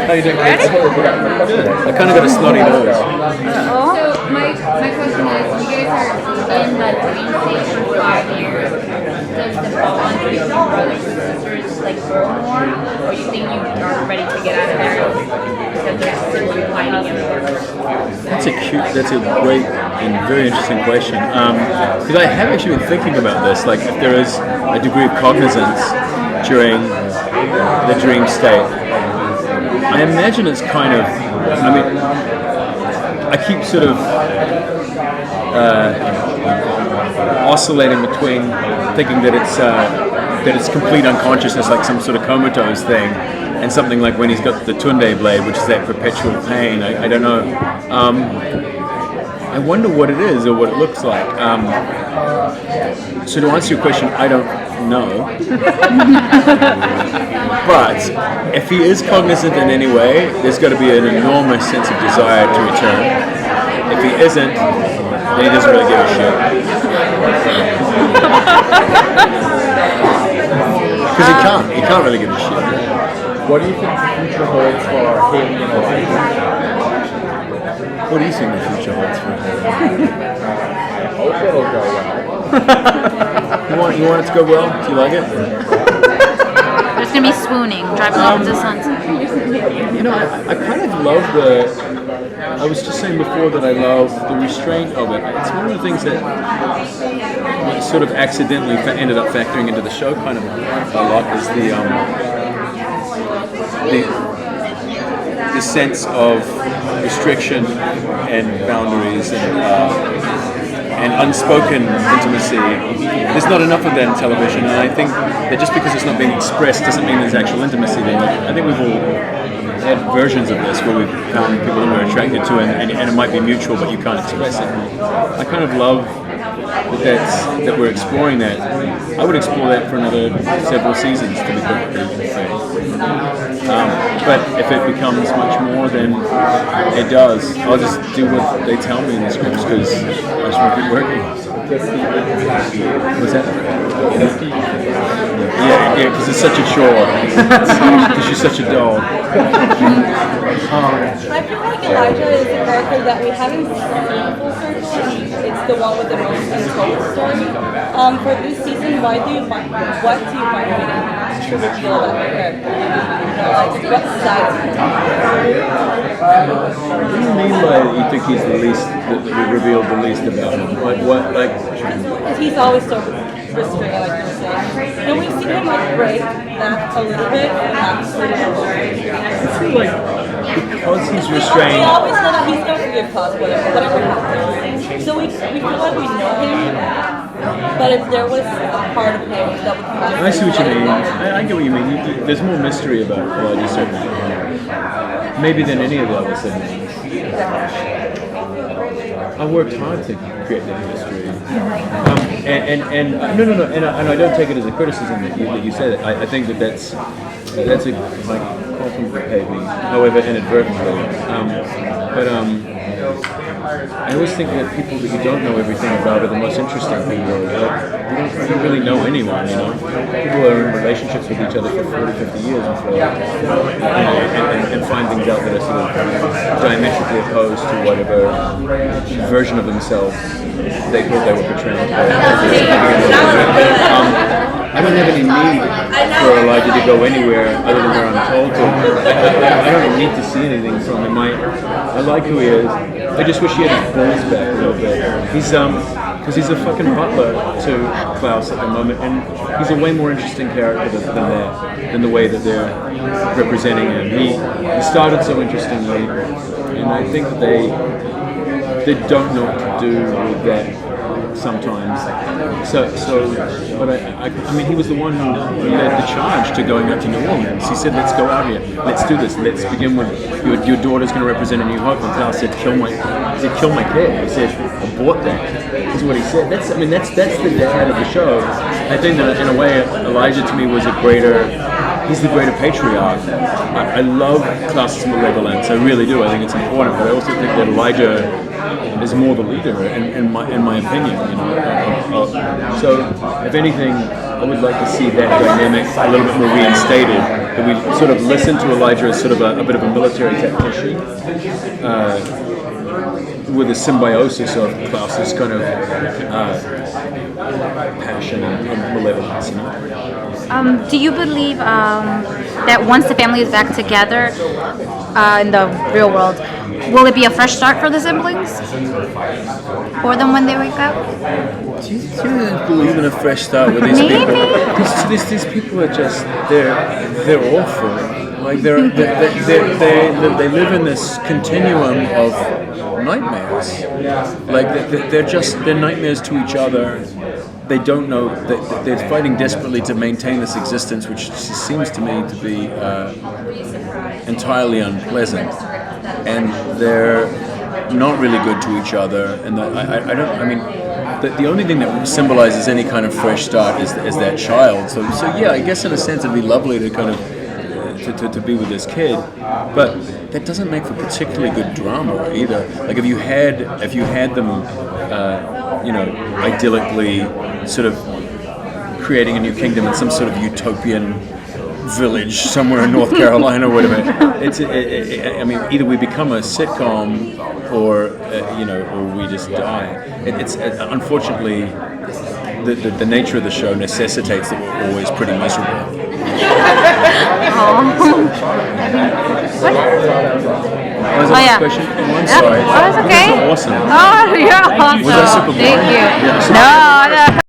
How you doing? Ready? I kind of got a snotty nose. So my question is, you guys are in the dream state for 5 years. Does the bond between brothers and sisters like grow more, or you think you are ready to get out of there because there's sibling fighting everywhere? That's a great and very interesting question. Because I have actually been thinking about this, like if there is a degree of cognizance during the dream state. I imagine it's kind of, I mean, I keep sort of oscillating between thinking that it's complete unconsciousness, like some sort of comatose thing, and something like when he's got the Tunde blade, which is that perpetual pain. I don't know. I wonder what it is or what it looks like. So to answer your question, I don't know. But if he is cognizant in any way, there's got to be an enormous sense of desire to return. If he isn't, then he doesn't really give a shit. Because he can't really give a shit. What do you think the future holds for Haley and Elijah? What do you think the future holds for him? I hope it'll go well. You want it to go well? Do you like it? There's gonna be swooning, driving off into the sunset. You know, I kind of love I was just saying before that I love the restraint of it. It's one of the things that sort of accidentally ended up factoring into the show kind of a lot is the sense of restriction and boundaries and unspoken intimacy. There's not enough of that in television, and I think that just because it's not being expressed doesn't mean there's actual intimacy there. I think we've all had versions of this where we've found people that we're attracted to and it might be mutual but you can't express it. I kind of love that we're exploring that. I would explore that for another several seasons, to be perfectly frank. But if it becomes much more, then it does. I'll just do what they tell me in the scripts because I just want to keep working. What's that? Yeah, because it's such a chore. Because she's such a doll. I feel like Elijah is a character that we haven't seen full circle. It's the one with the most untold story. For this season, what do you find to reveal about the character? Like, what side of him? What do you mean by you think he's the least, that we revealed the least about him? Like what, like... Because he's always so restricted, like you were saying. And we've seen him like break that a little bit, and not sort of. I feel like because he's restrained... We always know that he's going to forgive cause, whatever happens. So we feel like we know him, but if there was a part of him that would come back... I see what you mean. I get what you mean. There's more mystery about Elijah, certainly. Maybe than any of the other siblings. I worked hard to create that mystery. And I don't take it as a criticism that you say that. I think that's a compliment that paid me, however inadvertently. I always think that people that you don't know everything about are the most interesting people. You don't really know anyone, you know. People are in relationships with each other for 40, 50 years and find things out that are sort of diametrically opposed to whatever version of themselves they thought they were portraying. I don't have any need for Elijah to go anywhere other than where I'm told to. I don't need to see anything from him. I like who he is. I just wish he had his balls back a little bit. Because he's a fucking butler to Klaus at the moment, and he's a way more interesting character than the way that they're representing him. He started so interestingly, and I think that they don't know what to do with that sometimes. But I mean, he was the one who led the charge to going out to New Orleans. He said, "Let's go out here. Let's do this. Let's begin with your daughter's going to represent a new hope." And Klaus said, "Kill my kid." He said, "Abort that." Is what he said. That's the dad of the show. I think that in a way, Elijah to me was he's the greater patriarch. I love Klaus's malevolence. I really do. I think it's important, but I also think that Elijah is more the leader, in my opinion. You know, so if anything, I would like to see that dynamic a little bit more reinstated. That we sort of listen to Elijah as sort of a bit of a military tactician. With a symbiosis of Klaus's kind of passion and malevolence. You know? Do you believe that once the family is back together in the real world, will it be a fresh start for the siblings? For them when they wake up? Do you believe in a fresh start with these Maybe. people? These people are just they're awful. Like they live in this continuum of nightmares. Like they're nightmares to each other. They don't know that they're fighting desperately to maintain this existence, which seems to me to be entirely unpleasant. And they're not really good to each other. And the only thing that symbolizes any kind of fresh start is that child. So yeah, I guess in a sense it'd be lovely to kind of to be with this kid, but that doesn't make for particularly good drama either. Like if you had them, idyllically sort of creating a new kingdom in some sort of utopian village somewhere in North Carolina or whatever. I mean, either we become a sitcom or we just die. It's unfortunately the nature of the show necessitates that we're always pretty miserable. Was that yeah. question? Oh, I'm sorry. Oh, that's okay. That was awesome. Oh, you're awesome. Was that super boring? Thank you. Yeah. No, no.